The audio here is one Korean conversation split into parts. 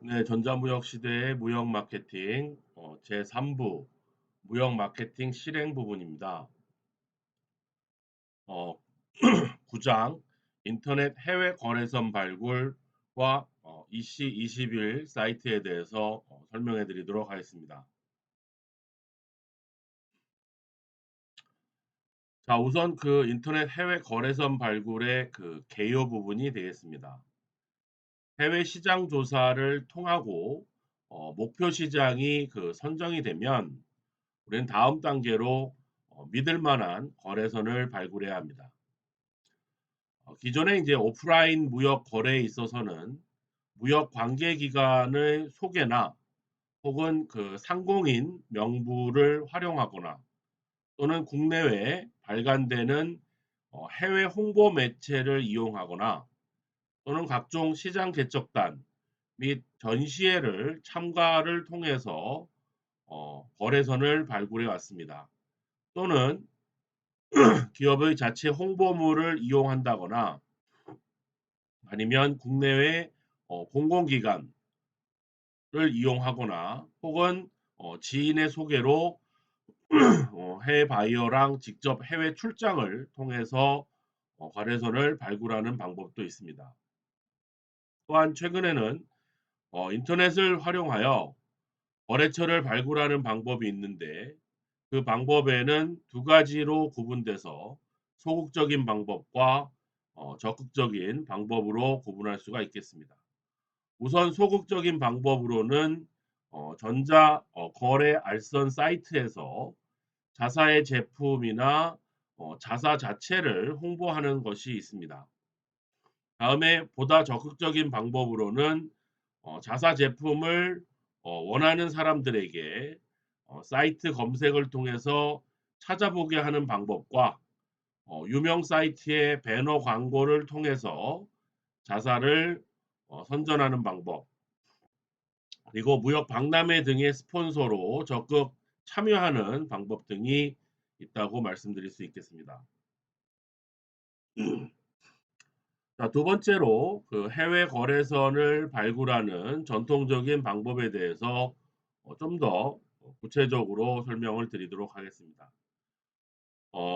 네, 전자무역 시대의 무역 마케팅 제3부 무역 마케팅 실행 부분입니다. 어, 9장 인터넷 해외 거래선 발굴과 EC21 사이트에 대해서 설명해 드리도록 하겠습니다. 자, 우선 그 인터넷 해외 거래선 발굴의 그 개요 부분이 되겠습니다. 해외 시장 조사를 통하고 목표 시장이 그 선정이 되면 우리는 다음 단계로 믿을 만한 거래선을 발굴해야 합니다. 기존에 이제 오프라인 무역 거래에 있어서는 무역 관계기관의 소개나 혹은 그 상공인 명부를 활용하거나 또는 국내외에 발간되는 해외 홍보 매체를 이용하거나 또는 각종 시장 개척단 및 전시회를 참가를 통해서 거래선을 발굴해 왔습니다. 또는 기업의 자체 홍보물을 이용한다거나 아니면 국내외 공공기관을 이용하거나 혹은 지인의 소개로 해외 바이어랑 직접 해외 출장을 통해서 거래선을 발굴하는 방법도 있습니다. 또한 최근에는 인터넷을 활용하여 거래처를 발굴하는 방법이 있는데 그 방법에는 두 가지로 구분돼서 소극적인 방법과 적극적인 방법으로 구분할 수가 있겠습니다. 우선 소극적인 방법으로는 전자 거래 알선 사이트에서 자사의 제품이나 자사 자체를 홍보하는 것이 있습니다. 다음에 보다 적극적인 방법으로는 자사 제품을 원하는 사람들에게 사이트 검색을 통해서 찾아보게 하는 방법과 유명 사이트의 배너 광고를 통해서 자사를 선전하는 방법, 그리고 무역 박람회 등의 스폰서로 적극 참여하는 방법 등이 있다고 말씀드릴 수 있겠습니다. 자, 두 번째로 그 해외 거래선을 발굴하는 전통적인 방법에 대해서 좀 더 구체적으로 설명을 드리도록 하겠습니다.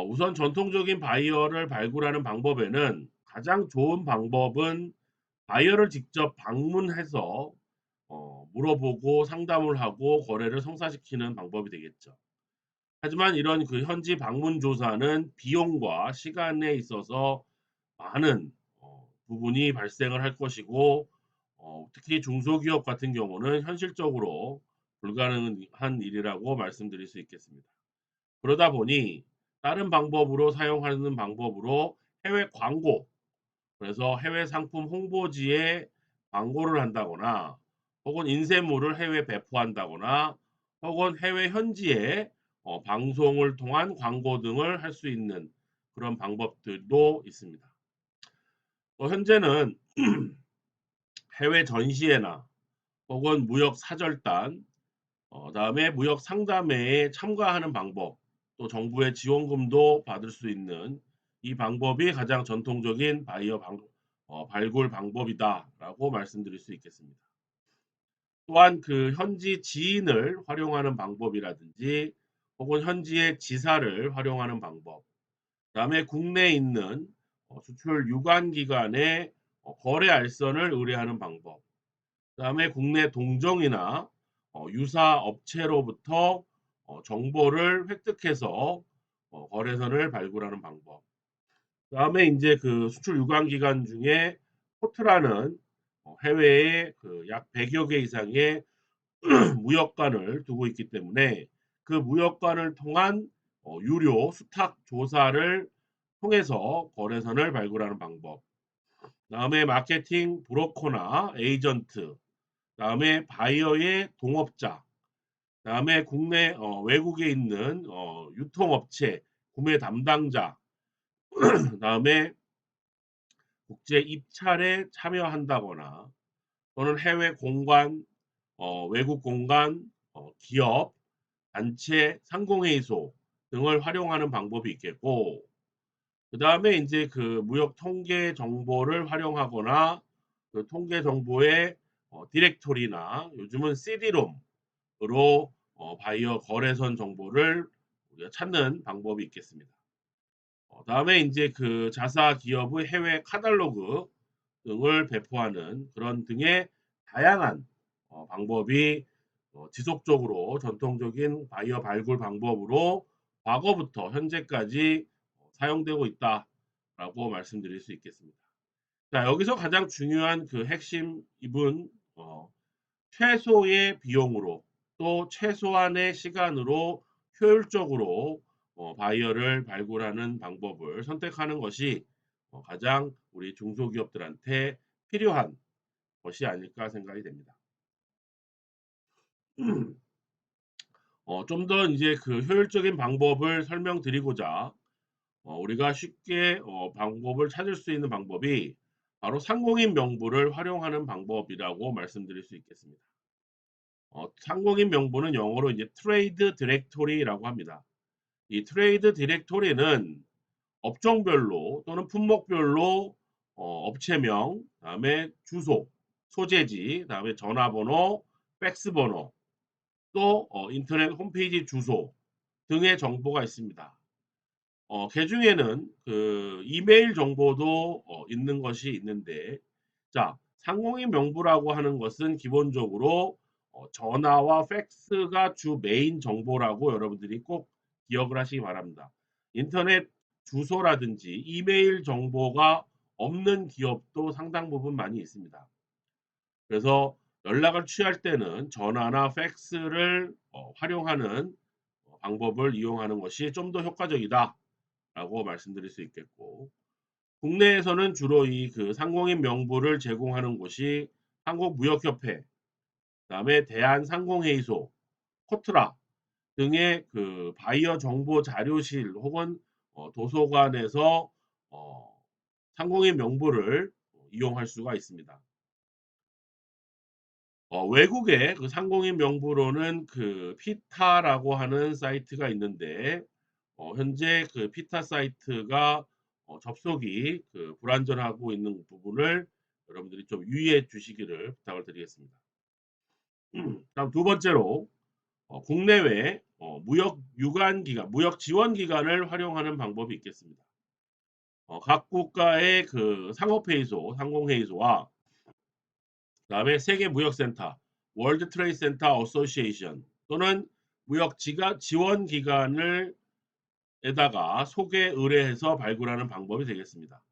우선 전통적인 바이어를 발굴하는 방법에는 가장 좋은 방법은 바이어를 직접 방문해서 물어보고 상담을 하고 거래를 성사시키는 방법이 되겠죠. 하지만 이런 그 현지 방문 조사는 비용과 시간에 있어서 많은 부분이 발생을 할 것이고 특히 중소기업 같은 경우는 현실적으로 불가능한 일이라고 말씀드릴 수 있겠습니다. 그러다 보니 다른 방법으로 사용하는 방법으로 해외 광고, 그래서 해외 상품 홍보지에 광고를 한다거나 혹은 인쇄물을 해외 배포한다거나 혹은 해외 현지에 방송을 통한 광고 등을 할 수 있는 그런 방법들도 있습니다. 현재는 해외 전시회나 혹은 무역 사절단, 다음에 무역 상담회에 참가하는 방법, 또 정부의 지원금도 받을 수 있는 이 방법이 가장 전통적인 발굴 방법이다라고 말씀드릴 수 있겠습니다. 또한 그 현지 지인을 활용하는 방법이라든지 혹은 현지의 지사를 활용하는 방법, 그다음에 국내에 있는 수출 유관 기관의 거래 알선을 의뢰하는 방법, 그다음에 국내 동정이나 유사 업체로부터 정보를 획득해서 거래선을 발굴하는 방법. 그다음에 이제 그 수출 유관 기관 중에 포트라는 해외에 그 약 100여 개 이상의 무역관을 두고 있기 때문에 그 무역관을 통한 유료 수탁 조사를 통해서 거래선을 발굴하는 방법. 그다음에 마케팅 브로커나 에이전트, 그다음에 바이어의 동업자, 그다음에 국내 외국에 있는 유통업체 구매 담당자, 그다음에 국제 입찰에 참여한다거나 또는 해외 공관, 외국 공간, 기업, 단체, 상공회의소 등을 활용하는 방법이 있겠고, 그 다음에 이제 그 무역 통계 정보를 활용하거나 그 통계 정보에 디렉토리나 요즘은 CD롬으로 바이어 거래선 정보를 우리가 찾는 방법이 있겠습니다. 다음에 이제 그 자사 기업의 해외 카탈로그 등을 배포하는 그런 등의 다양한 방법이 지속적으로 전통적인 바이어 발굴 방법으로 과거부터 현재까지 사용되고 있다라고 말씀드릴 수 있겠습니다. 자, 여기서 가장 중요한 그 핵심 이분 최소의 비용으로 또 최소한의 시간으로 효율적으로 바이어를 발굴하는 방법을 선택하는 것이 가장 우리 중소기업들한테 필요한 것이 아닐까 생각이 됩니다. 좀 더 이제 그 효율적인 방법을 설명드리고자 우리가 쉽게 방법을 찾을 수 있는 방법이 바로 상공인 명부를 활용하는 방법이라고 말씀드릴 수 있겠습니다. 상공인 명부는 영어로 이제 트레이드 디렉토리라고 합니다. 이 트레이드 디렉토리는 업종별로 또는 품목별로 업체명, 다음에 주소, 소재지, 다음에 전화번호, 팩스번호, 또 인터넷 홈페이지 주소 등의 정보가 있습니다. 개중에는 그 이메일 정보도 있는 것이 있는데, 자, 상공인 명부라고 하는 것은 기본적으로 전화와 팩스가 주 메인 정보라고 여러분들이 꼭 기억을 하시기 바랍니다. 인터넷 주소라든지 이메일 정보가 없는 기업도 상당 부분 많이 있습니다. 그래서 연락을 취할 때는 전화나 팩스를 활용하는 방법을 이용하는 것이 좀 더 효과적이다라고 말씀드릴 수 있겠고, 국내에서는 주로 이 그 상공인 명부를 제공하는 곳이 한국무역협회, 그다음에 대한상공회의소, 코트라 등의 그 바이어 정보 자료실 혹은 도서관에서 상공인 명부를 이용할 수가 있습니다. 외국의 그 상공인 명부로는 그 피타라고 하는 사이트가 있는데 현재 그 피타 사이트가 접속이 그 불안전하고 있는 부분을 여러분들이 좀 유의해 주시기를 부탁을 드리겠습니다. 다음 두 번째로 국내외 무역 유관 기관, 무역 지원 기관을 활용하는 방법이 있겠습니다. 각 국가의 그 상업회의소, 상공회의소와 그다음에 세계무역센터, 월드 트레이드 센터 어소시에이션 또는 무역 지원 기관을 에다가 소개 의뢰해서 발굴하는 방법이 되겠습니다.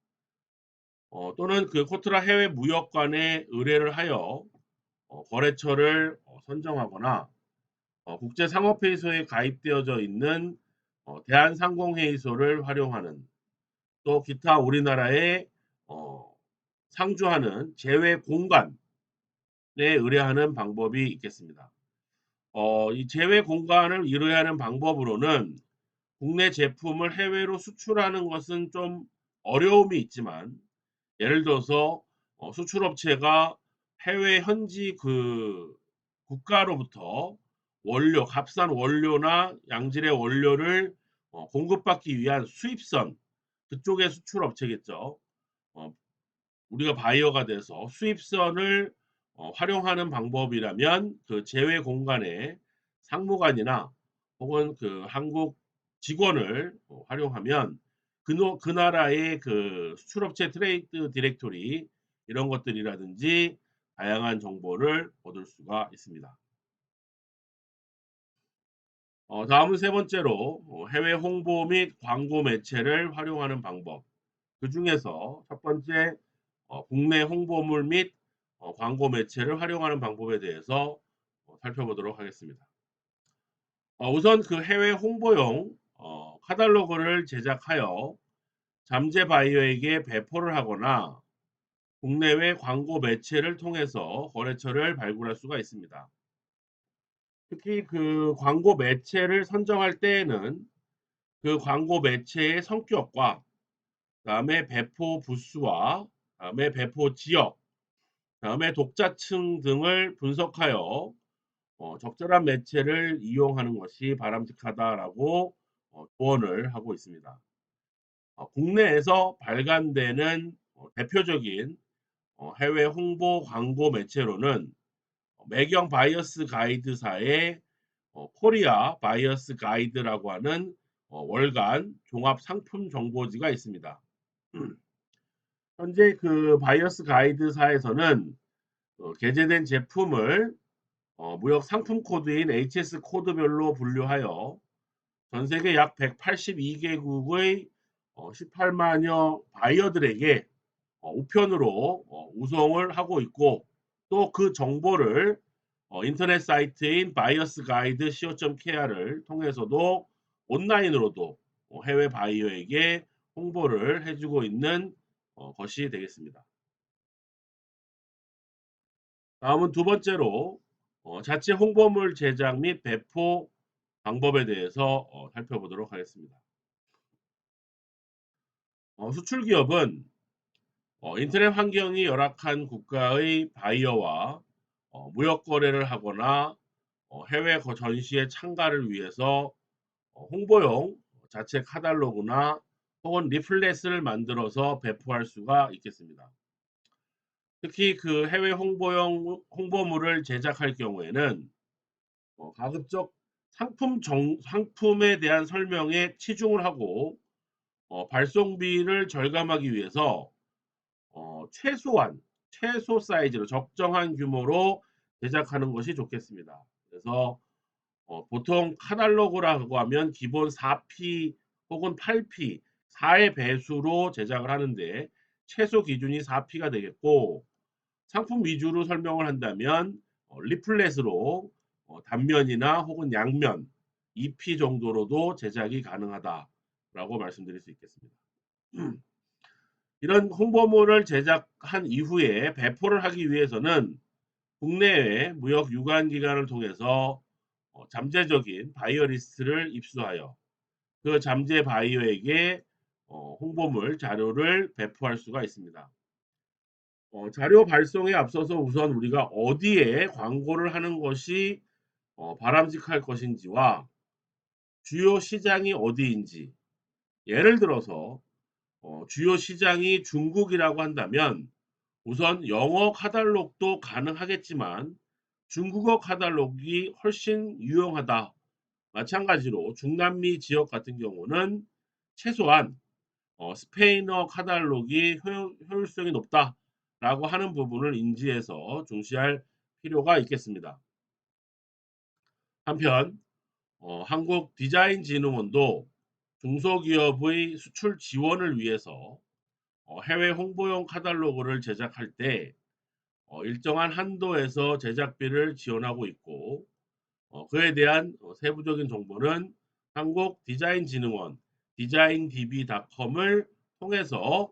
또는 그 코트라 해외 무역관에 의뢰를 하여 거래처를 선정하거나 국제상업회의소에 가입되어져 있는 대한상공회의소를 활용하는 또 기타 우리나라에 어, 상주하는 제외 공간에 의뢰하는 방법이 있겠습니다. 이 제외 공간을 의뢰하는 방법으로는 국내 제품을 해외로 수출하는 것은 좀 어려움이 있지만 예를 들어서 수출업체가 해외 현지 그 국가로부터 원료, 값싼 원료나 양질의 원료를 공급받기 위한 수입선, 그쪽의 수출업체겠죠. 어, 우리가 바이어가 돼서 수입선을 활용하는 방법이라면 그 제외 공간에 상무관이나 혹은 그 한국 직원을 활용하면 그 나라의 그 수출업체 트레이드 디렉토리 이런 것들이라든지 다양한 정보를 얻을 수가 있습니다. 다음은 세 번째로 해외 홍보 및 광고 매체를 활용하는 방법. 그 중에서 첫 번째 국내 홍보물 및 광고 매체를 활용하는 방법에 대해서 살펴보도록 하겠습니다. 우선 그 해외 홍보용 카탈로그를 제작하여 잠재 바이어에게 배포를 하거나 국내외 광고 매체를 통해서 거래처를 발굴할 수가 있습니다. 특히 그 광고 매체를 선정할 때에는 그 광고 매체의 성격과 그다음에 배포 부수와 그다음에 배포 지역, 그다음에 독자층 등을 분석하여 적절한 매체를 이용하는 것이 바람직하다라고 조언을 하고 있습니다. 국내에서 발간되는 대표적인 해외 홍보 광고 매체로는 매경 바이어스 가이드사의 코리아 바이어스 가이드라고 하는 월간 종합 상품 정보지가 있습니다. 현재 그 바이어스 가이드사에서는 게재된 제품을 무역 상품 코드인 HS 코드별로 분류하여 전 세계 약 182개국의 18만여 바이어들에게 우편으로 우송을 하고 있고, 또 그 정보를 인터넷 사이트인 바이어스 가이드 co.kr을 통해서도 온라인으로도 해외 바이어에게 홍보를 해주고 있는 것이 되겠습니다. 다음은 두 번째로 자체 홍보물 제작 및 배포 방법에 대해서 살펴보도록 하겠습니다. 수출 기업은 인터넷 환경이 열악한 국가의 바이어와 무역 거래를 하거나 해외 전시에 참가를 위해서 홍보용 자체 카탈로그나 혹은 리플렛을 만들어서 배포할 수가 있겠습니다. 특히 그 해외 홍보용 홍보물을 제작할 경우에는 가급적 상품에 대한 설명에 치중을 하고 발송비를 절감하기 위해서 최소 사이즈로 적정한 규모로 제작하는 것이 좋겠습니다. 그래서 보통 카탈로그라고 하면 기본 4P 혹은 8P, 4의 배수로 제작을 하는데 최소 기준이 4P가 되겠고, 상품 위주로 설명을 한다면 리플렛으로 단면이나 혹은 양면 2P 정도로도 제작이 가능하다라고 말씀드릴 수 있겠습니다. 이런 홍보물을 제작한 이후에 배포를 하기 위해서는 국내외 무역 유관기관을 통해서 잠재적인 바이어 리스트를 입수하여 그 잠재 바이어에게 홍보물 자료를 배포할 수가 있습니다. 자료 발송에 앞서서 우선 우리가 어디에 광고를 하는 것이 바람직할 것인지와 주요 시장이 어디인지, 예를 들어서 주요 시장이 중국이라고 한다면 우선 영어 카탈로그도 가능하겠지만 중국어 카탈로그가 훨씬 유용하다. 마찬가지로 중남미 지역 같은 경우는 최소한 스페인어 카탈로그가 효율성이 높다라고 하는 부분을 인지해서 중시할 필요가 있겠습니다. 한편 한국디자인진흥원도 중소기업의 수출 지원을 위해서 해외 홍보용 카탈로그를 제작할 때 일정한 한도에서 제작비를 지원하고 있고, 그에 대한 세부적인 정보는 한국디자인진흥원 designdb.com을 통해서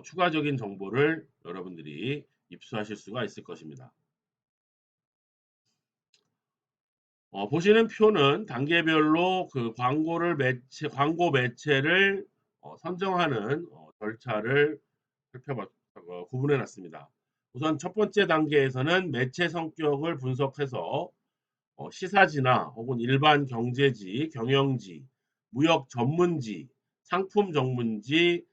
추가적인 정보를 여러분들이 입수하실 수가 있을 것입니다. 보시는 표는 단계별로 그 광고 매체를 선정하는 절차를 구분해 놨습니다. 우선 첫 번째 단계에서는 매체 성격을 분석해서 시사지나 혹은 일반 경제지, 경영지, 무역 전문지, 상품 전문지,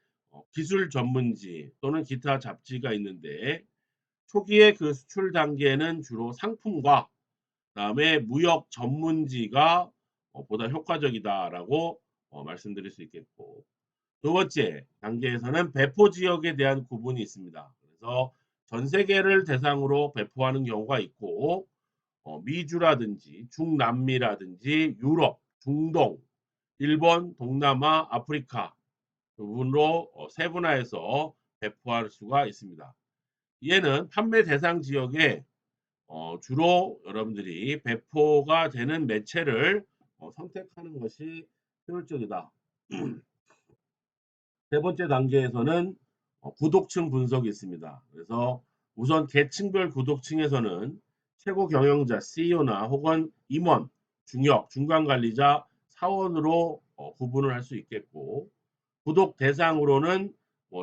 기술 전문지 또는 기타 잡지가 있는데, 초기에 그 수출 단계는 주로 상품과 그다음에 무역 전문지가 보다 효과적이다라고 말씀드릴 수 있겠고, 두 번째 단계에서는 배포 지역에 대한 구분이 있습니다. 그래서 전 세계를 대상으로 배포하는 경우가 있고, 미주라든지 중남미라든지 유럽, 중동, 일본, 동남아, 아프리카 부분으로 세분화해서 배포할 수가 있습니다. 이에는 판매 대상 지역에 주로 여러분들이 배포가 되는 매체를 선택하는 것이 효율적이다. 세 번째 단계에서는 구독층 분석이 있습니다. 그래서 우선 계층별 구독층에서는 최고 경영자 CEO나 혹은 임원, 중역, 중간관리자, 사원으로 구분을 할 수 있겠고, 구독 대상으로는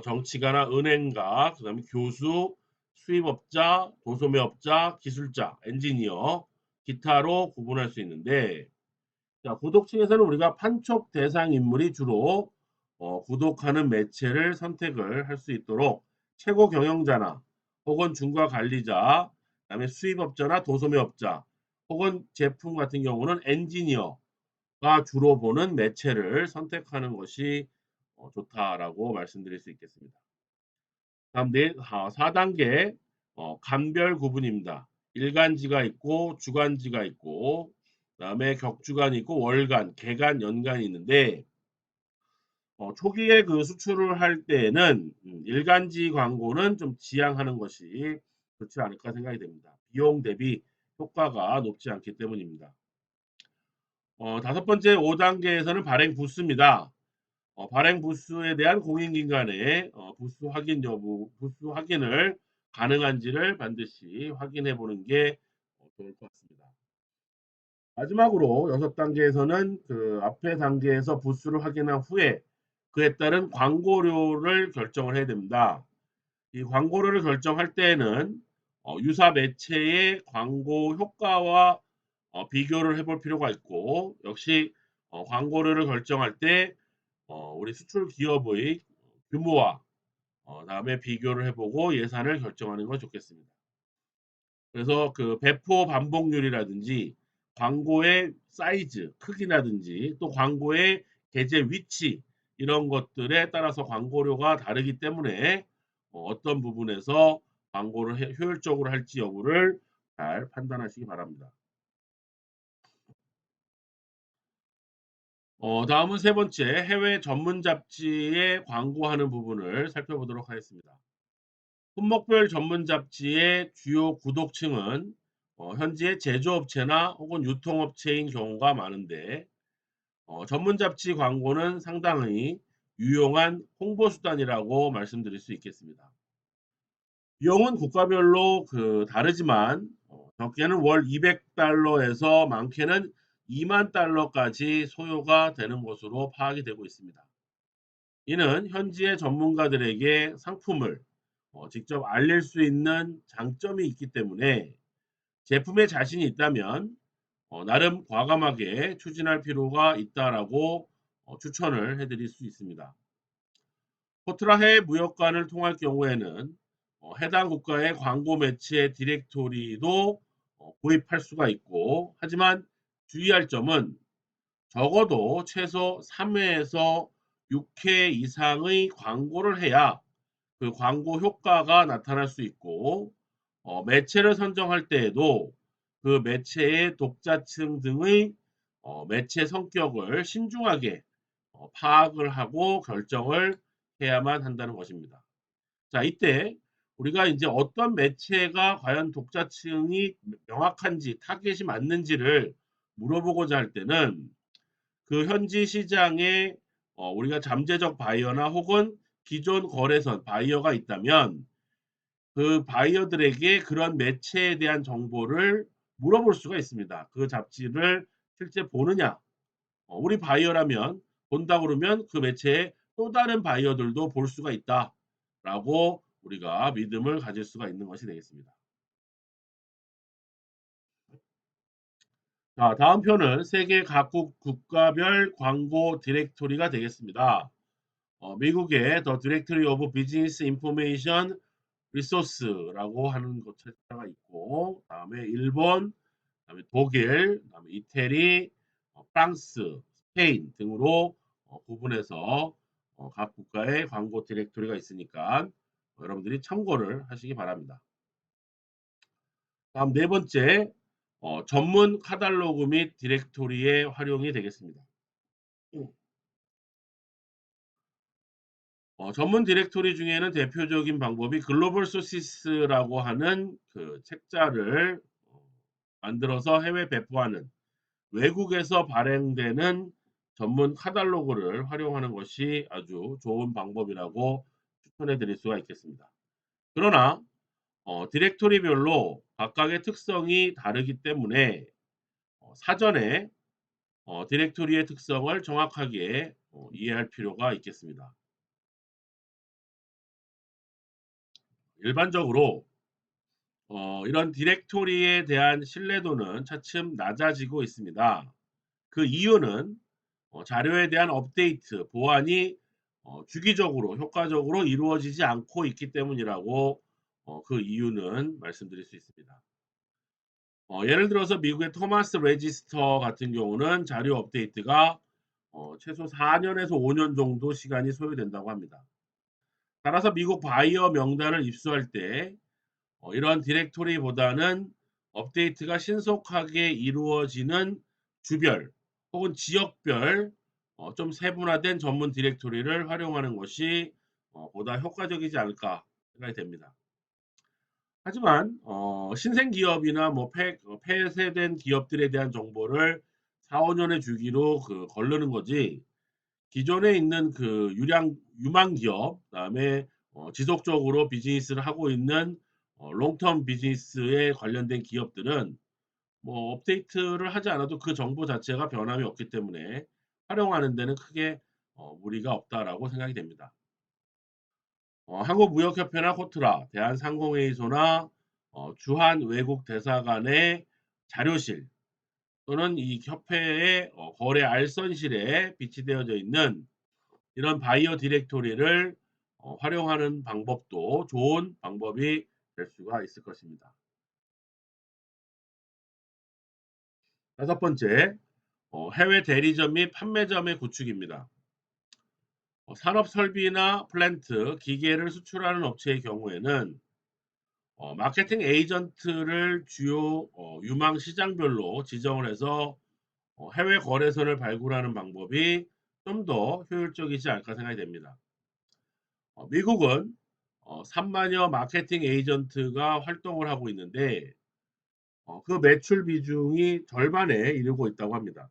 정치가나 은행가, 그 다음에 교수, 수입업자, 도소매업자, 기술자, 엔지니어, 기타로 구분할 수 있는데, 자, 구독층에서는 우리가 판촉 대상 인물이 주로 구독하는 매체를 선택을 할 수 있도록 최고 경영자나 혹은 중과 관리자, 그다음에 수입업자나 도소매업자, 혹은 제품 같은 경우는 엔지니어가 주로 보는 매체를 선택하는 것이 좋다라고 말씀드릴 수 있겠습니다. 다음 4단계 간별 구분입니다. 일간지가 있고 주간지가 있고 그다음에 격주간이 있고 월간, 개간, 연간이 있는데 초기에 그 수출을 할 때에는 일간지 광고는 좀 지양하는 것이 좋지 않을까 생각이 됩니다. 비용 대비 효과가 높지 않기 때문입니다. 다섯 번째 5단계에서는 발행 부수입니다. 발행 부수에 대한 공인기관의 부수 확인 여부, 부수 확인을 가능한지를 반드시 확인해 보는 게 좋을 것 같습니다. 마지막으로 6단계에서는 그 앞에 단계에서 부수를 확인한 후에 그에 따른 광고료를 결정을 해야 됩니다. 이 광고료를 결정할 때에는 유사 매체의 광고 효과와 비교를 해볼 필요가 있고 역시 광고료를 결정할 때 우리 수출 기업의 규모와 다음에 비교를 해보고 예산을 결정하는 건 좋겠습니다. 그래서 그 배포 반복률이라든지 광고의 사이즈, 크기라든지 또 광고의 게재 위치 이런 것들에 따라서 광고료가 다르기 때문에 어떤 부분에서 광고를 효율적으로 할지 여부를 잘 판단하시기 바랍니다. 다음은 세 번째 해외 전문 잡지에 광고하는 부분을 살펴보도록 하겠습니다. 품목별 전문 잡지의 주요 구독층은 현지의 제조업체나 혹은 유통업체인 경우가 많은데 전문 잡지 광고는 상당히 유용한 홍보 수단이라고 말씀드릴 수 있겠습니다. 비용은 국가별로 그 다르지만 적게는 월 200달러에서 많게는 2만 달러까지 소요가 되는 것으로 파악이 되고 있습니다. 이는 현지의 전문가들에게 상품을 직접 알릴 수 있는 장점이 있기 때문에 제품에 자신이 있다면 나름 과감하게 추진할 필요가 있다라고 추천을 해드릴 수 있습니다. 포트라 해외 무역관을 통할 경우에는 해당 국가의 광고 매체 디렉토리도 구입할 수가 있고 하지만 주의할 점은 적어도 최소 3회에서 6회 이상의 광고를 해야 그 광고 효과가 나타날 수 있고 매체를 선정할 때에도 그 매체의 독자층 등의 매체 성격을 신중하게 파악을 하고 결정을 해야만 한다는 것입니다. 자, 이때 우리가 이제 어떤 매체가 과연 독자층이 명확한지 타겟이 맞는지를 물어보고자 할 때는 그 현지 시장에 우리가 잠재적 바이어나 혹은 기존 거래선 바이어가 있다면 그 바이어들에게 그런 매체에 대한 정보를 물어볼 수가 있습니다. 그 잡지를 실제 보느냐? 우리 바이어라면 본다 그러면 그 매체에 또 다른 바이어들도 볼 수가 있다라고 우리가 믿음을 가질 수가 있는 것이 되겠습니다. 자, 다음 표는 세계 각국 국가별 광고 디렉토리가 되겠습니다. 미국의 The Directory of Business Information Resource라고 하는 것체가 있고, 다음에 일본, 다음에 독일, 다음에 이태리, 프랑스, 스페인 등으로 구분해서 각 국가의 광고 디렉토리가 있으니까 여러분들이 참고를 하시기 바랍니다. 다음 네 번째, 전문 카탈로그 및 디렉토리의 활용이 되겠습니다. 전문 디렉토리 중에는 대표적인 방법이 글로벌 소시스라고 하는 그 책자를 만들어서 해외 배포하는 외국에서 발행되는 전문 카탈로그를 활용하는 것이 아주 좋은 방법이라고 추천해 드릴 수가 있겠습니다. 그러나 디렉토리별로 각각의 특성이 다르기 때문에 사전에 디렉토리의 특성을 정확하게 이해할 필요가 있겠습니다. 일반적으로 이런 디렉토리에 대한 신뢰도는 차츰 낮아지고 있습니다. 그 이유는 자료에 대한 업데이트, 보완이 주기적으로 효과적으로 이루어지지 않고 있기 때문이라고 그 이유는 말씀드릴 수 있습니다. 예를 들어서 미국의 토마스 레지스터 같은 경우는 자료 업데이트가 최소 4년에서 5년 정도 시간이 소요된다고 합니다. 따라서 미국 바이어 명단을 입수할 때 이런 디렉토리보다는 업데이트가 신속하게 이루어지는 주별 혹은 지역별 좀 세분화된 전문 디렉토리를 활용하는 것이 보다 효과적이지 않을까 생각이 됩니다. 하지만 신생 기업이나 뭐 폐쇄된 기업들에 대한 정보를 4-5년에 주기로 거르는 거지, 기존에 있는 유망 기업, 그다음에 지속적으로 비즈니스를 하고 있는 롱텀 비즈니스에 관련된 기업들은 뭐 업데이트를 하지 않아도 그 정보 자체가 변함이 없기 때문에 활용하는 데는 크게 무리가 없다라고 생각이 됩니다. 한국무역협회나 코트라, 대한상공회의소나 주한 외국 대사관의 자료실 또는 이 협회의 거래 알선실에 비치되어져 있는 이런 바이어 디렉토리를 활용하는 방법도 좋은 방법이 될 수가 있을 것입니다. 다섯 번째, 해외 대리점 및 판매점의 구축입니다. 산업 설비나 플랜트, 기계를 수출하는 업체의 경우에는 마케팅 에이전트를 주요 유망 시장별로 지정을 해서 해외 거래선을 발굴하는 방법이 좀 더 효율적이지 않을까 생각이 됩니다. 미국은 3만여 마케팅 에이전트가 활동을 하고 있는데 그 매출 비중이 절반에 이르고 있다고 합니다.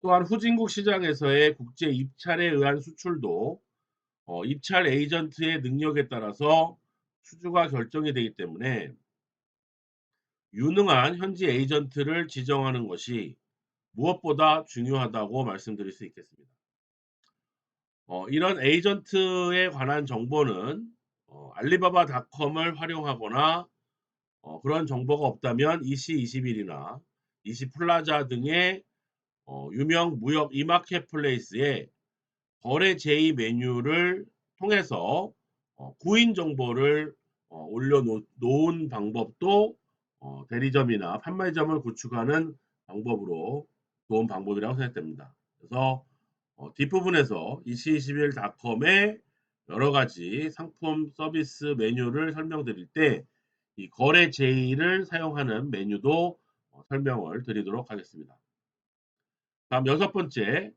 또한 후진국 시장에서의 국제 입찰에 의한 수출도 입찰 에이전트의 능력에 따라서 수주가 결정이 되기 때문에 유능한 현지 에이전트를 지정하는 것이 무엇보다 중요하다고 말씀드릴 수 있겠습니다. 이런 에이전트에 관한 정보는 알리바바닷컴을 활용하거나 그런 정보가 없다면 EC21이나 EC플라자 등의 유명 무역 이마켓플레이스에 거래 제의 메뉴를 통해서 구인 정보를 올려 놓은 방법도 대리점이나 판매점을 구축하는 방법으로 좋은 방법이라고 생각됩니다. 그래서 뒷부분에서 EC21.com의 여러 가지 상품 서비스 메뉴를 설명드릴 때 이 거래 제의를 사용하는 메뉴도 설명을 드리도록 하겠습니다. 다음 여섯 번째,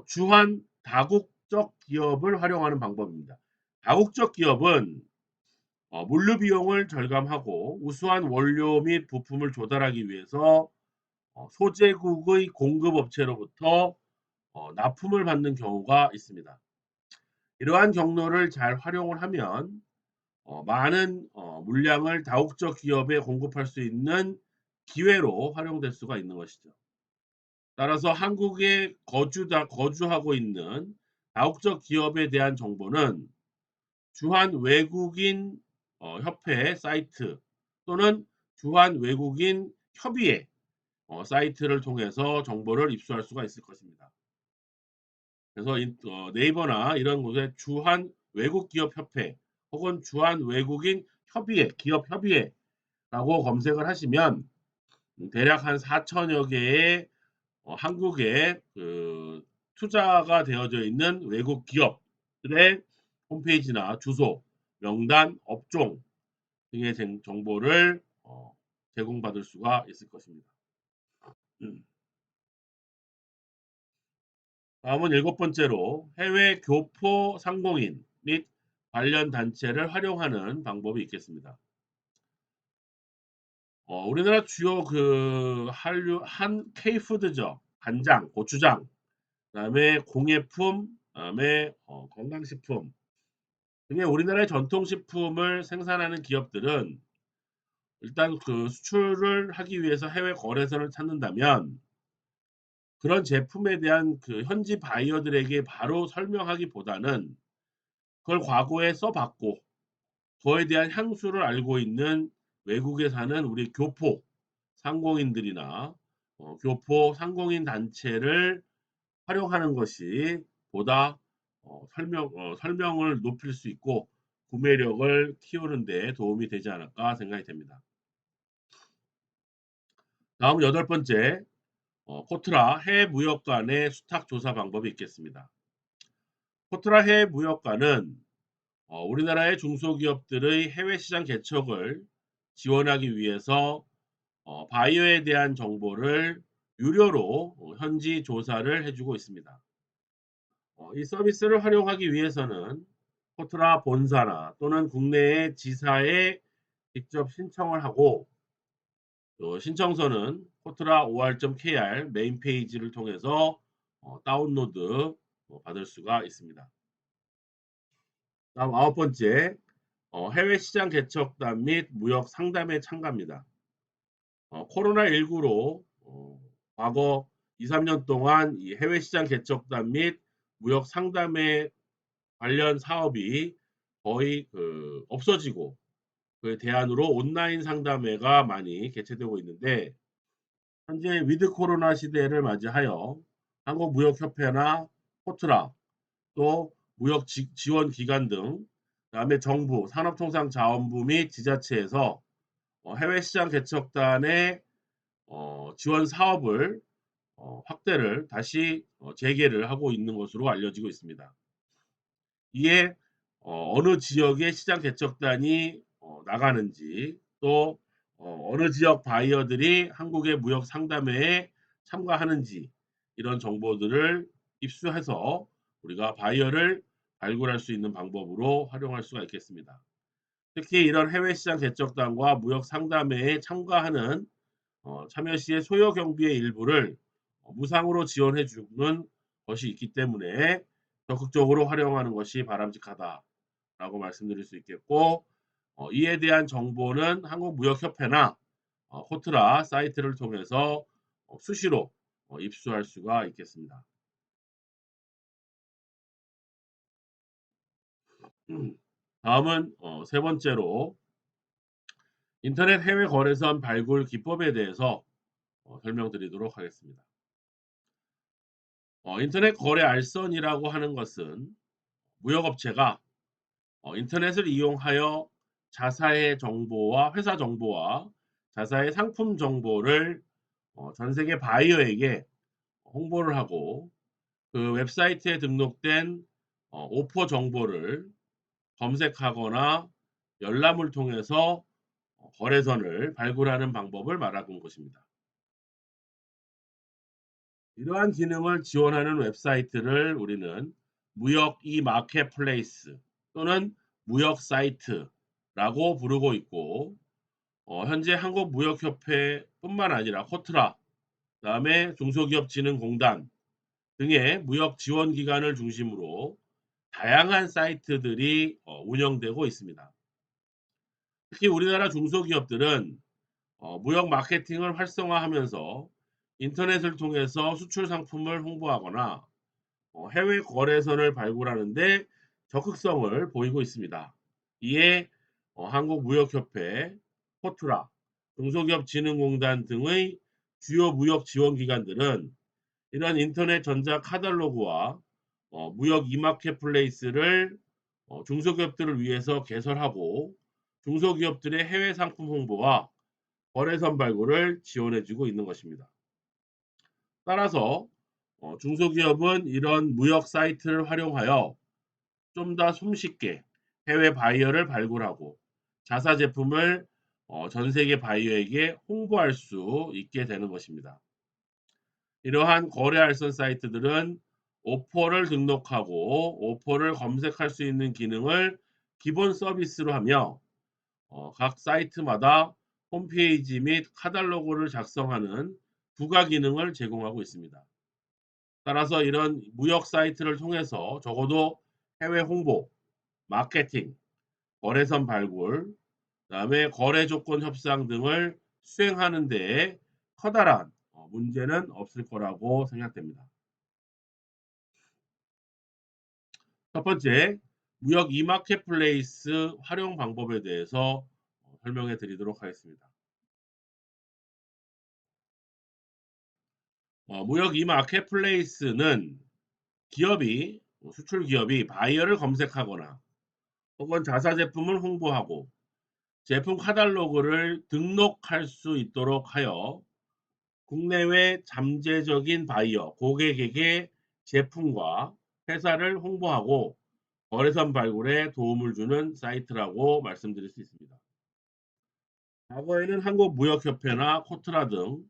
주한 다국적 기업을 활용하는 방법입니다. 다국적 기업은 물류 비용을 절감하고 우수한 원료 및 부품을 조달하기 위해서 소재국의 공급업체로부터 납품을 받는 경우가 있습니다. 이러한 경로를 잘 활용을 하면 많은 물량을 다국적 기업에 공급할 수 있는 기회로 활용될 수가 있는 것이죠. 따라서 한국에 거주하고 있는 다국적 기업에 대한 정보는 주한 외국인 협회 사이트 또는 주한 외국인 협의회 사이트를 통해서 정보를 입수할 수가 있을 것입니다. 그래서 네이버나 이런 곳에 주한 외국기업협회 혹은 주한 외국인 협의회, 기업협의회라고 검색을 하시면 대략 한 4천여 개의 한국에 투자가 되어져 있는 외국 기업들의 홈페이지나 주소, 명단, 업종 등의 정보를 제공받을 수가 있을 것입니다. 다음은 일곱 번째로 해외 교포 상공인 및 관련 단체를 활용하는 방법이 있겠습니다. 우리나라 주요 한류 K푸드죠. 간장, 고추장, 그다음에 공예품, 그다음에 건강식품 등의 우리나라의 전통식품을 생산하는 기업들은 일단 수출을 하기 위해서 해외 거래선을 찾는다면 그런 제품에 대한 현지 바이어들에게 바로 설명하기보다는 그걸 과거에 써봤고 그거에 대한 향수를 알고 있는 외국에 사는 우리 교포 상공인들이나 교포 상공인 단체를 활용하는 것이 보다 설명을 높일 수 있고 구매력을 키우는 데 도움이 되지 않을까 생각이 됩니다. 다음 여덟 번째, 코트라 해외 무역관의 수탁 조사 방법이 있겠습니다. 코트라 해외 무역관은 우리나라의 중소기업들의 해외 시장 개척을 지원하기 위해서 바이어에 대한 정보를 유료로 현지 조사를 해주고 있습니다. 이 서비스를 활용하기 위해서는 코트라 본사나 또는 국내의 지사에 직접 신청을 하고, 또 신청서는 코트라 or.kr 메인 페이지를 통해서 다운로드 받을 수가 있습니다. 다음 아홉 번째, 해외 시장 개척단 및 무역 상담에 참가입니다. 코로나19로 과거 2-3년 동안 이 해외 시장 개척단 및 무역 상담에 관련 사업이 거의 없어지고, 그 대안으로 온라인 상담회가 많이 개최되고 있는데, 현재 위드 코로나 시대를 맞이하여 한국무역협회나 코트라, 또 무역 지원 기관 등, 그다음에 정부, 산업통상자원부 및 지자체에서 해외 시장 개척단의 지원 사업을 확대를 다시 재개를 하고 있는 것으로 알려지고 있습니다. 이에 어느 지역의 시장 개척단이 나가는지, 또 어느 지역 바이어들이 한국의 무역 상담회에 참가하는지, 이런 정보들을 입수해서 우리가 바이어를 발굴할 수 있는 방법으로 활용할 수가 있겠습니다. 특히 이런 해외 시장 개척단과 무역 상담회에 참가하는 참여 시의 소요 경비의 일부를 무상으로 지원해 주는 것이 있기 때문에 적극적으로 활용하는 것이 바람직하다라고 말씀드릴 수 있겠고, 이에 대한 정보는 한국무역협회나 코트라 사이트를 통해서 수시로 입수할 수가 있겠습니다. 다음은 세 번째로 인터넷 해외 거래선 발굴 기법에 대해서 설명드리도록 하겠습니다. 인터넷 거래 알선이라고 하는 것은 무역업체가 인터넷을 이용하여 자사의 정보와 회사 정보와 자사의 상품 정보를 전 세계 바이어에게 홍보를 하고, 그 웹사이트에 등록된 오퍼 정보를 검색하거나 열람을 통해서 거래선을 발굴하는 방법을 말하는 것입니다. 이러한 기능을 지원하는 웹사이트를 우리는 무역 이마켓플레이스 또는 무역 사이트라고 부르고 있고, 현재 한국무역협회뿐만 아니라 코트라, 그다음에 중소기업진흥공단 등의 무역 지원 기관을 중심으로 다양한 사이트들이 운영되고 있습니다. 특히 우리나라 중소기업들은 무역 마케팅을 활성화하면서 인터넷을 통해서 수출 상품을 홍보하거나 해외 거래선을 발굴하는 데 적극성을 보이고 있습니다. 이에 한국무역협회, 코트라, 중소기업진흥공단 등의 주요 무역 지원 기관들은 이런 인터넷 전자 카탈로그와 무역 이마켓플레이스를 중소기업들을 위해서 개설하고, 중소기업들의 해외 상품 홍보와 거래선 발굴을 지원해 주고 있는 것입니다. 따라서 중소기업은 이런 무역 사이트를 활용하여 좀 더 손쉽게 해외 바이어를 발굴하고 자사 제품을 전 세계 바이어에게 홍보할 수 있게 되는 것입니다. 이러한 거래 알선 사이트들은 오퍼를 등록하고 오퍼를 검색할 수 있는 기능을 기본 서비스로 하며, 각 사이트마다 홈페이지 및 카탈로그를 작성하는 부가 기능을 제공하고 있습니다. 따라서 이런 무역 사이트를 통해서 적어도 해외 홍보, 마케팅, 거래선 발굴, 그다음에 거래 조건 협상 등을 수행하는 데에 커다란 문제는 없을 거라고 생각됩니다. 첫 번째, 무역 이마켓플레이스 활용 방법에 대해서 설명해 드리도록 하겠습니다. 무역 이마켓플레이스는 기업이 수출 기업이 바이어를 검색하거나 혹은 자사 제품을 홍보하고 제품 카탈로그를 등록할 수 있도록 하여 국내외 잠재적인 바이어, 고객에게 제품과 회사를 홍보하고 거래선 발굴에 도움을 주는 사이트라고 말씀드릴 수 있습니다. 과거에는 한국무역협회나 코트라 등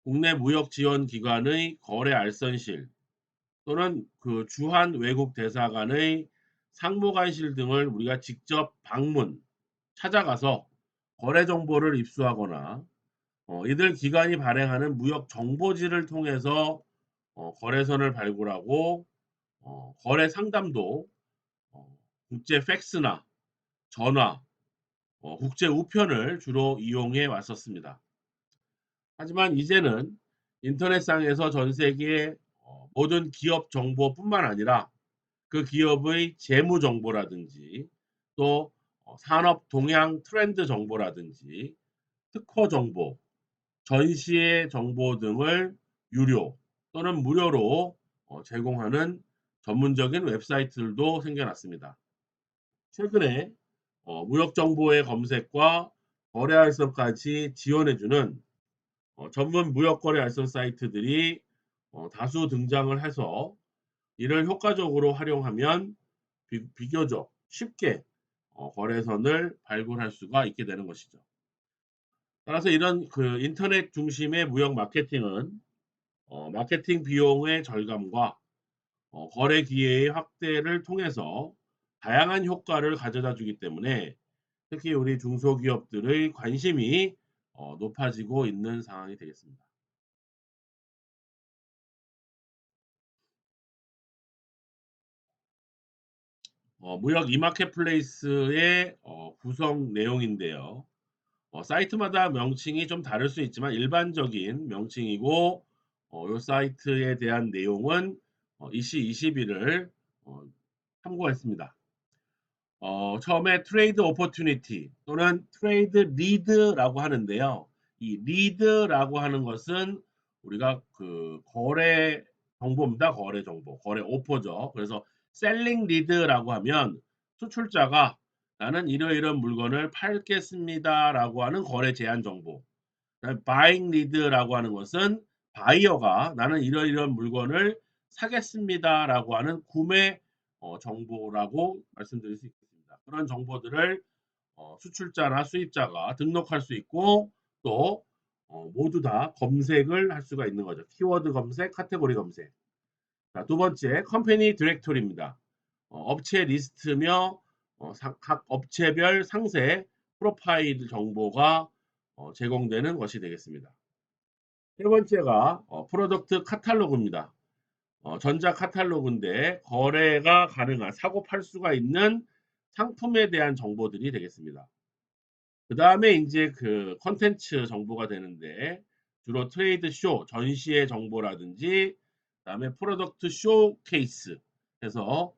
국내 무역 지원 기관의 거래 알선실 또는 그 주한 외국 대사관의 상무관실 등을 우리가 직접 방문, 찾아가서 거래 정보를 입수하거나 이들 기관이 발행하는 무역 정보지를 통해서 거래선을 발굴하고 거래 상담도 국제 팩스나 전화, 국제 우편을 주로 이용해 왔었습니다. 하지만 이제는 인터넷상에서 전 세계 모든 기업 정보뿐만 아니라 그 기업의 재무 정보라든지 또 산업 동향 트렌드 정보라든지 특허 정보, 전시회 정보 등을 유료 또는 무료로 제공하는 전문적인 웹사이트들도 생겨났습니다. 최근에 무역 정보의 검색과 거래 활성까지 지원해주는 전문 무역 거래 알선 사이트들이 다수 등장을 해서 이를 효과적으로 활용하면 비교적 쉽게 거래선을 발굴할 수가 있게 되는 것이죠. 따라서 이런 그 인터넷 중심의 무역 마케팅은 마케팅 비용의 절감과 거래 기회의 확대를 통해서 다양한 효과를 가져다 주기 때문에 특히 우리 중소기업들의 관심이 높아지고 있는 상황이 되겠습니다. 무역 이마켓플레이스의 구성 내용인데요. 사이트마다 명칭이 좀 다를 수 있지만 일반적인 명칭이고 이 사이트에 대한 내용은 이시 21을 참고했습니다. 처음에 트레이드 오퍼튜니티 또는 트레이드 리드라고 하는데요. 이 리드라고 하는 것은 우리가 그 거래 정보입니다. 거래 정보, 거래 오퍼죠. 그래서 셀링 리드라고 하면 수출자가 나는 이러이러한 물건을 팔겠습니다라고 하는 거래 제한 정보. 바잉 리드라고 하는 것은 바이어가 나는 이러이러한 물건을 사겠습니다라고 하는 구매 정보라고 말씀드릴 수 있겠습니다. 그런 정보들을 수출자나 수입자가 등록할 수 있고 또 모두 다 검색을 할 수가 있는 거죠. 키워드 검색, 카테고리 검색. 자, 두 번째, 컴퍼니 디렉토리입니다. 업체 리스트며 각 업체별 상세 프로파일 정보가 제공되는 것이 되겠습니다. 세 번째가 프로덕트 카탈로그입니다. 전자 카탈로그인데 거래가 가능한 사고 팔 수가 있는 상품에 대한 정보들이 되겠습니다. 그 다음에 이제 그 컨텐츠 정보가 되는데 주로 트레이드 쇼, 전시회 정보라든지 그다음에 프로덕트 쇼케이스 해서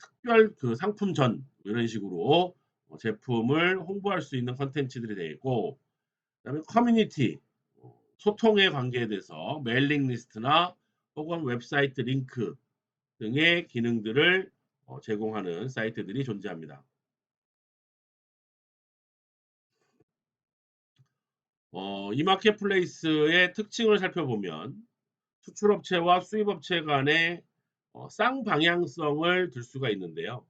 특별 그 상품 전 이런 식으로 제품을 홍보할 수 있는 컨텐츠들이 되고 그다음에 커뮤니티 소통의 관계에 대해서 메일링 리스트나 혹은 웹사이트 링크 등의 기능들을 제공하는 사이트들이 존재합니다. 이 마켓플레이스의 특징을 살펴보면 수출업체와 수입업체 간의 쌍방향성을 들 수가 있는데요.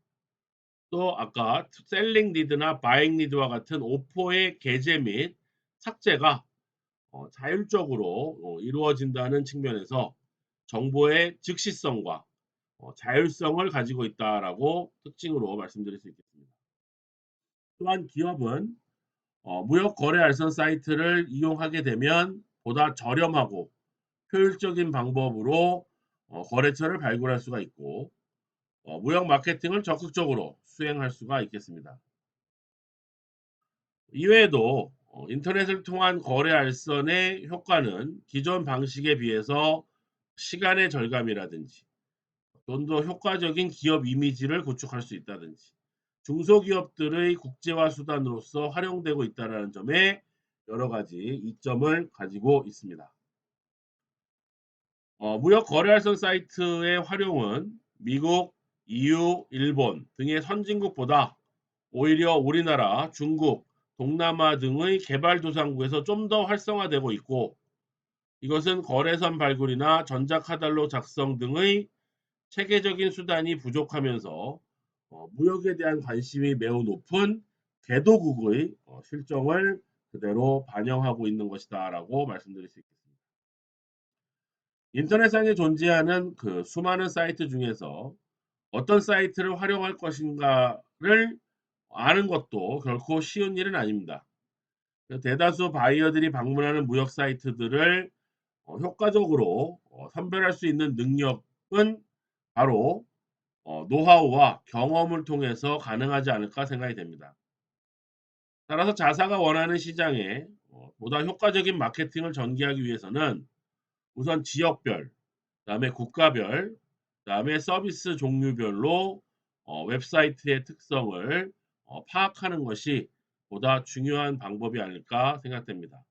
또 아까 셀링 리드나 바잉 리드와 같은 오퍼의 게재 및 삭제가 자율적으로 이루어진다는 측면에서 정보의 즉시성과 자율성을 가지고 있다라고 특징으로 말씀드릴 수 있겠습니다. 또한 기업은 무역 거래 알선 사이트를 이용하게 되면 보다 저렴하고 효율적인 방법으로 거래처를 발굴할 수가 있고 무역 마케팅을 적극적으로 수행할 수가 있겠습니다. 이외에도 인터넷을 통한 거래 알선의 효과는 기존 방식에 비해서 시간의 절감이라든지 좀 더 효과적인 기업 이미지를 구축할 수 있다든지 중소기업들의 국제화 수단으로서 활용되고 있다는 점에 여러 가지 이점을 가지고 있습니다. 무역 거래알선 사이트의 활용은 미국, EU, 일본 등의 선진국보다 오히려 우리나라, 중국, 동남아 등의 개발도상국에서 좀 더 활성화되고 있고, 이것은 거래선 발굴이나 전자카달로 작성 등의 체계적인 수단이 부족하면서 무역에 대한 관심이 매우 높은 개도국의 실정을 그대로 반영하고 있는 것이다 라고 말씀드릴 수 있겠습니다. 인터넷상에 존재하는 그 수많은 사이트 중에서 어떤 사이트를 활용할 것인가를 아는 것도 결코 쉬운 일은 아닙니다. 대다수 바이어들이 방문하는 무역 사이트들을 효과적으로 선별할 수 있는 능력은 바로 노하우와 경험을 통해서 가능하지 않을까 생각이 됩니다. 따라서 자사가 원하는 시장에 보다 효과적인 마케팅을 전개하기 위해서는 우선 지역별, 그다음에 국가별, 그다음에 서비스 종류별로 웹사이트의 특성을 파악하는 것이 보다 중요한 방법이 아닐까 생각됩니다.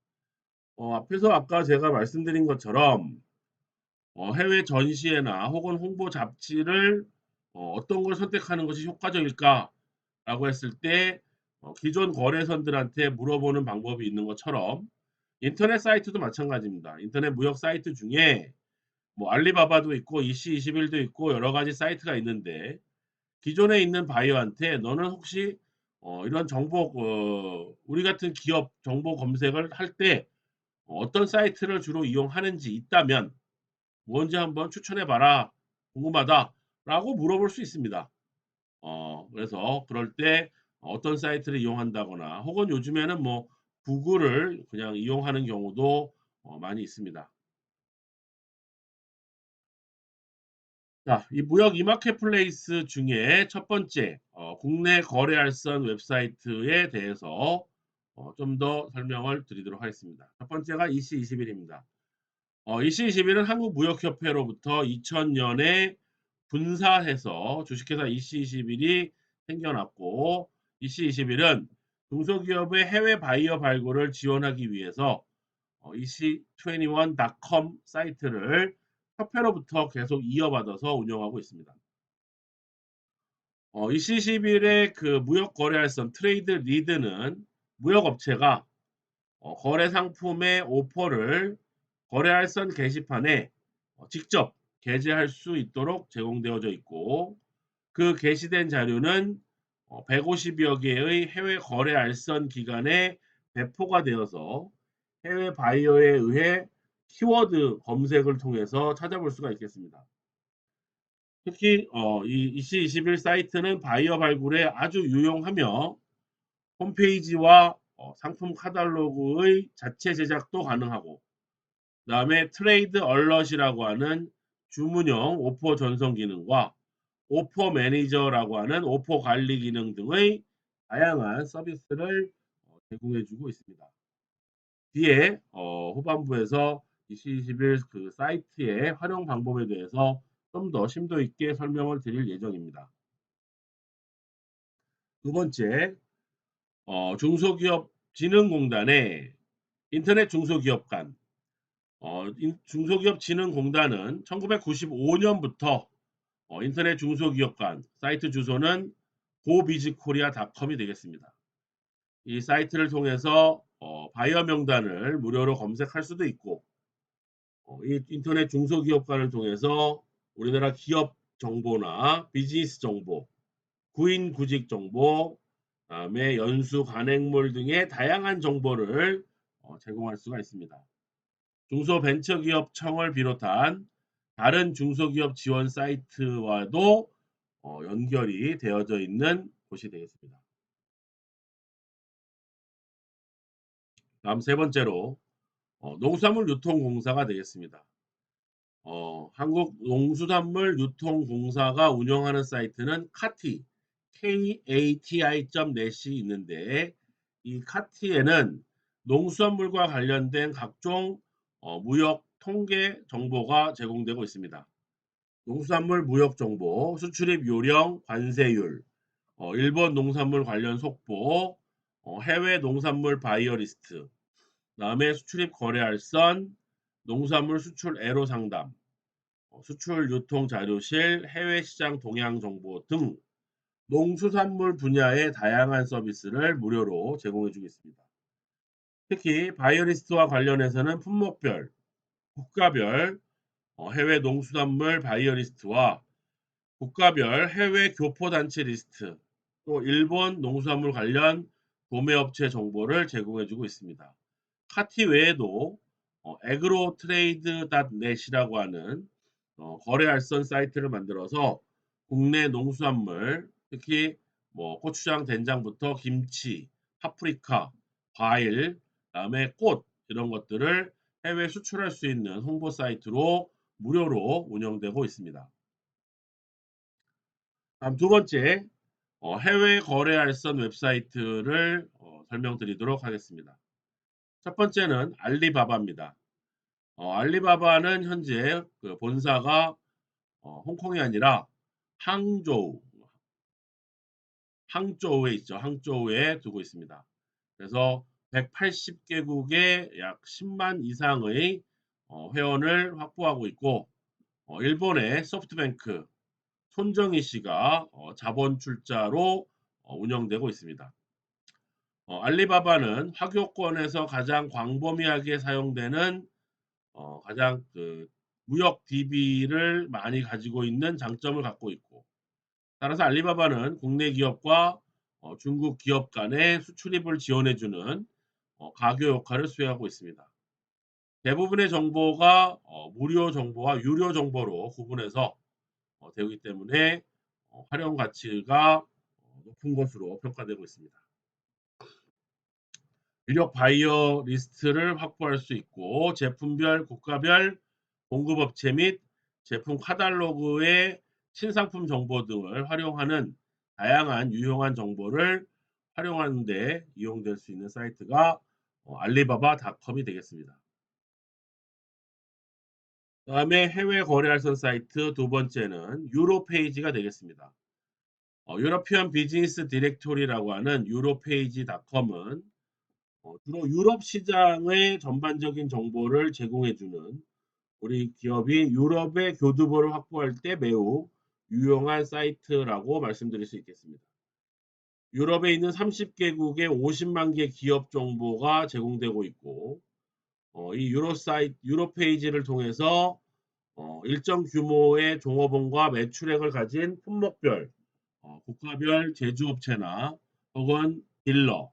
앞에서 아까 제가 말씀드린 것처럼 해외 전시회나 혹은 홍보 잡지를 어떤 걸 선택하는 것이 효과적일까라고 했을 때 기존 거래선들한테 물어보는 방법이 있는 것처럼 인터넷 사이트도 마찬가지입니다. 인터넷 무역 사이트 중에 뭐 알리바바도 있고 이씨21도 있고 여러 가지 사이트가 있는데 기존에 있는 바이어한테 너는 혹시 이런 정보 우리 같은 기업 정보 검색을 할 때 어떤 사이트를 주로 이용하는지 있다면 뭔지 한번 추천해 봐라. 궁금하다라고 물어볼 수 있습니다. 그래서 그럴 때 어떤 사이트를 이용한다거나 혹은 요즘에는 뭐 구글을 그냥 이용하는 경우도 많이 있습니다. 자, 이 무역 이마켓플레이스 중에 첫 번째 국내 거래알선 웹사이트에 대해서 좀 더 설명을 드리도록 하겠습니다. 첫 번째가 EC21입니다. EC21은 한국무역협회로부터 2000년에 분사해서 주식회사 EC21이 생겨났고 EC21은 중소기업의 해외 바이어 발굴을 지원하기 위해서 EC21.com 사이트를 협회로부터 계속 이어받아서 운영하고 있습니다. EC21의 그 무역 거래알선 트레이드 리드는 무역업체가 거래 상품의 오퍼를 거래알선 게시판에 직접 게재할 수 있도록 제공되어져 있고 그 게시된 자료는 150여 개의 해외 거래 알선 기관에 배포가 되어서 해외 바이어에 의해 키워드 검색을 통해서 찾아볼 수가 있겠습니다. 특히 이 EC21 사이트는 바이어 발굴에 아주 유용하며 홈페이지와 상품 카탈로그의 자체 제작도 가능하고 그다음에 트레이드 얼럿이라고 하는 주문형 오퍼 전송 기능과 오퍼 매니저라고 하는 오퍼 관리 기능 등의 다양한 서비스를 제공해 주고 있습니다. 뒤에 후반부에서 2021 그 사이트의 활용 방법에 대해서 좀 더 심도 있게 설명을 드릴 예정입니다. 두 번째, 중소기업진흥공단의 인터넷 중소기업관 중소기업진흥공단은 1995년부터 인터넷 중소기업관 사이트 주소는 gobi즈코리아.com이 되겠습니다. 이 사이트를 통해서 바이어 명단을 무료로 검색할 수도 있고 이 인터넷 중소기업관을 통해서 우리나라 기업 정보나 비즈니스 정보, 구인 구직 정보, 그다음에 연수 간행물 등의 다양한 정보를 제공할 수가 있습니다. 중소벤처기업청을 비롯한 다른 중소기업 지원 사이트와도 연결이 되어져 있는 곳이 되겠습니다. 다음 세 번째로 농수산물 유통공사가 되겠습니다. 한국농수산물유통공사가 운영하는 사이트는 카티, kati.net이 있는데 이 카티에는 농수산물과 관련된 각종 무역 통계 정보가 제공되고 있습니다. 농수산물 무역 정보, 수출입 요령, 관세율, 일본 농산물 관련 속보, 해외 농산물 바이어 리스트, 그다음에 수출입 거래알선, 농산물 수출 애로 상담, 수출 유통 자료실, 해외 시장 동향 정보 등 농수산물 분야의 다양한 서비스를 무료로 제공해 주고 있습니다. 특히 바이오리스트와 관련해서는 품목별, 국가별 해외 농수산물 바이오리스트와 국가별 해외 교포단체 리스트, 또 일본 농수산물 관련 도매업체 정보를 제공해 주고 있습니다. 카티 외에도 agrotrade.net이라고 하는 거래알선 사이트를 만들어서 국내 농수산물, 특히 뭐 고추장, 된장부터 김치, 파프리카, 과일, 그다음에 꽃 이런 것들을 해외 수출할 수 있는 홍보 사이트로 무료로 운영되고 있습니다. 다음 두 번째, 해외 거래알선 웹사이트를 설명드리도록 하겠습니다. 첫 번째는 알리바바입니다. 알리바바는 현재 그 본사가 홍콩이 아니라 항저우, 항저우에 있죠. 항저우에 두고 있습니다. 그래서 180개국의 약 10만 이상의 회원을 확보하고 있고, 일본의 소프트뱅크 손정희 씨가 자본 출자로 운영되고 있습니다. 알리바바는 화교권에서 가장 광범위하게 사용되는 가장 그 무역 DB를 많이 가지고 있는 장점을 갖고 있고, 따라서 알리바바는 국내 기업과 중국 기업 간의 수출입을 지원해주는 가교 역할을 수행하고 있습니다. 대부분의 정보가 무료 정보와 유료 정보로 구분해서 되기 때문에 활용 가치가 높은 것으로 평가되고 있습니다. 유력 바이어 리스트를 확보할 수 있고, 제품별, 국가별 공급업체 및 제품 카탈로그의 신상품 정보 등을 활용하는 다양한 유용한 정보를 활용하는 데 이용될 수 있는 사이트가 알리바바닷컴이 되겠습니다. 다음에 해외 거래알선 사이트 두 번째는 유로페이지가 되겠습니다. 유러피언 비즈니스 디렉토리라고 하는 유로페이지닷컴은 주로 유럽 시장의 전반적인 정보를 제공해주는, 우리 기업이 유럽의 교두보를 확보할 때 매우 유용한 사이트라고 말씀드릴 수 있겠습니다. 유럽에 있는 30개국의 50만 개 기업 정보가 제공되고 있고, 이 유로 페이지를 통해서 일정 규모의 종업원과 매출액을 가진 품목별, 국가별 제조업체나 혹은 딜러,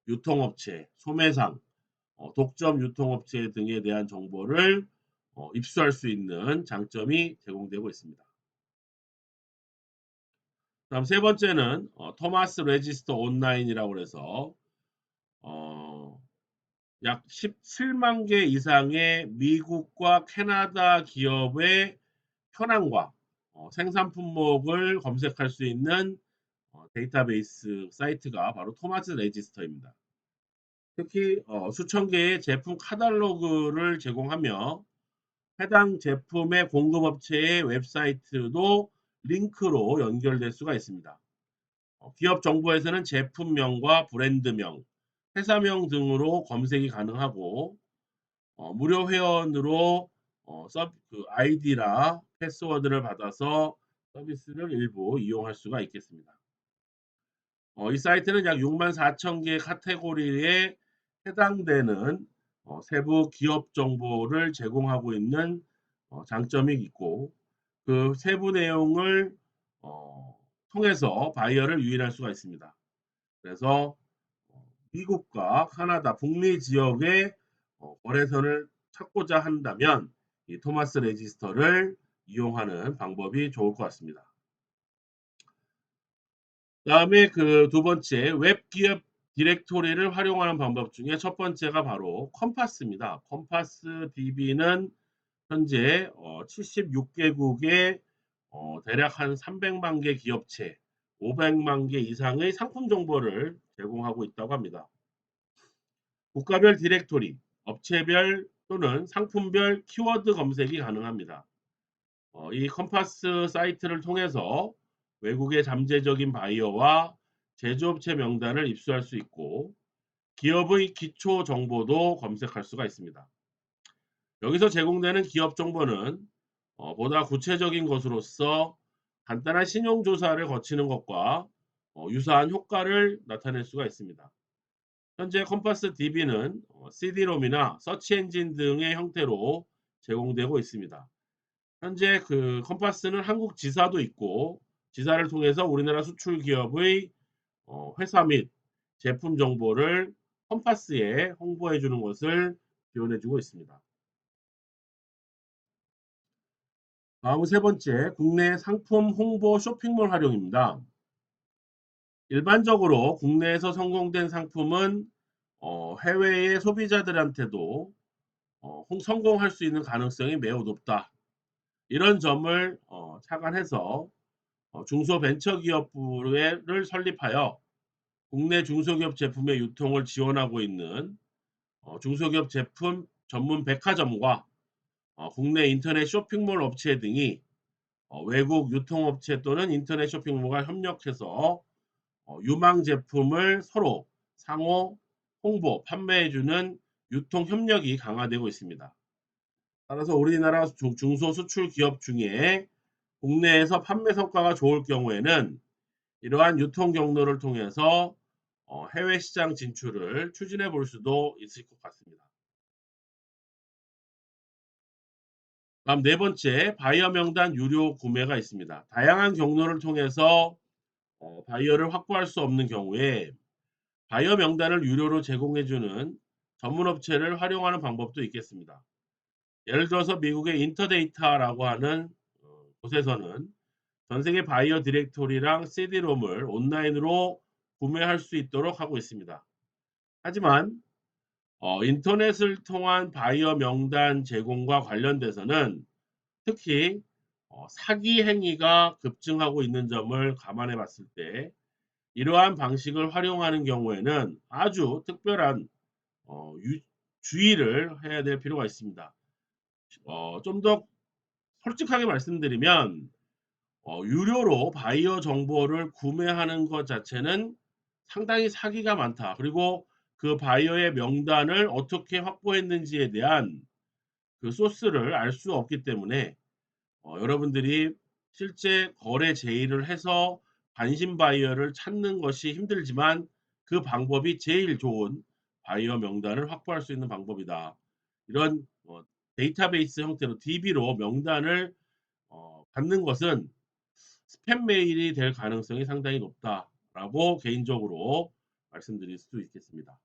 유통업체, 소매상, 독점 유통업체 등에 대한 정보를 입수할 수 있는 장점이 제공되고 있습니다. 다음 세 번째는 토마스 레지스터 온라인이라고 해서 어, 약 17만 개 이상의 미국과 캐나다 기업의 현황과 생산 품목을 검색할 수 있는 데이터베이스 사이트가 바로 토마스 레지스터입니다. 특히 수천 개의 제품 카탈로그를 제공하며 해당 제품의 공급업체의 웹사이트도 링크로 연결될 수가 있습니다. 기업 정보에서는 제품명과 브랜드명, 회사명 등으로 검색이 가능하고, 무료 회원으로 그 아이디나 패스워드를 받아서 서비스를 일부 이용할 수가 있겠습니다. 이 사이트는 약 6만 4천 개 카테고리에 해당되는 세부 기업 정보를 제공하고 있는 장점이 있고, 그 세부 내용을 통해서 바이어를 유인할 수가 있습니다. 그래서 미국과 카나다 북미 지역의 거래선을 찾고자 한다면 이 토마스 레지스터를 이용하는 방법이 좋을 것 같습니다. 다음에 그 두 번째 웹 기업 디렉토리를 활용하는 방법 중에 첫 번째가 바로 컴파스입니다. 컴파스 DB는 현재 76개국의 대략 한 300만 개 기업체, 500만 개 이상의 상품 정보를 제공하고 있다고 합니다. 국가별 디렉토리, 업체별 또는 상품별 키워드 검색이 가능합니다. 이 컴파스 사이트를 통해서 외국의 잠재적인 바이어와 제조업체 명단을 입수할 수 있고, 기업의 기초 정보도 검색할 수가 있습니다. 여기서 제공되는 기업 정보는 보다 구체적인 것으로서 간단한 신용 조사를 거치는 것과 유사한 효과를 나타낼 수가 있습니다. 현재 컴파스 DB는 CD롬이나 서치 엔진 등의 형태로 제공되고 있습니다. 현재 그 컴파스는 한국 지사도 있고, 지사를 통해서 우리나라 수출 기업의 회사 및 제품 정보를 컴파스에 홍보해 주는 것을 지원해 주고 있습니다. 다음 세 번째, 국내 상품 홍보 쇼핑몰 활용입니다. 일반적으로 국내에서 성공된 상품은 해외의 소비자들한테도 성공할 수 있는 가능성이 매우 높다. 이런 점을 착안해서 중소벤처기업부를 설립하여 국내 중소기업 제품의 유통을 지원하고 있는 중소기업 제품 전문 백화점과 국내 인터넷 쇼핑몰 업체 등이 외국 유통업체 또는 인터넷 쇼핑몰과 협력해서 유망 제품을 서로 상호 홍보, 판매해 주는 유통 협력이 강화되고 있습니다. 따라서 우리나라 중소 수출 기업 중에 국내에서 판매 성과가 좋을 경우에는 이러한 유통 경로를 통해서 해외 시장 진출을 추진해 볼 수도 있을 것 같습니다. 다음 네 번째, 바이어 명단 유료 구매가 있습니다. 다양한 경로를 통해서 바이어를 확보할 수 없는 경우에 바이어 명단을 유료로 제공해 주는 전문 업체를 활용하는 방법도 있겠습니다. 예를 들어서 미국의 인터데이터라고 하는 곳에서는 전 세계 바이어 디렉토리랑 CD롬을 온라인으로 구매할 수 있도록 하고 있습니다. 하지만 인터넷을 통한 바이어 명단 제공과 관련돼서는 특히 사기 행위가 급증하고 있는 점을 감안해 봤을 때 이러한 방식을 활용하는 경우에는 아주 특별한 주의를 해야 될 필요가 있습니다. 좀 더 솔직하게 말씀드리면 유료로 바이어 정보를 구매하는 것 자체는 상당히 사기가 많다. 그리고 그 바이어의 명단을 어떻게 확보했는지에 대한 그 소스를 알 수 없기 때문에 여러분들이 실제 거래 제의를 해서 관심 바이어를 찾는 것이 힘들지만 그 방법이 제일 좋은 바이어 명단을 확보할 수 있는 방법이다. 이런 데이터베이스 형태로 DB로 명단을 받는 것은 스팸 메일이 될 가능성이 상당히 높다라고 개인적으로 말씀드릴 수 있겠습니다.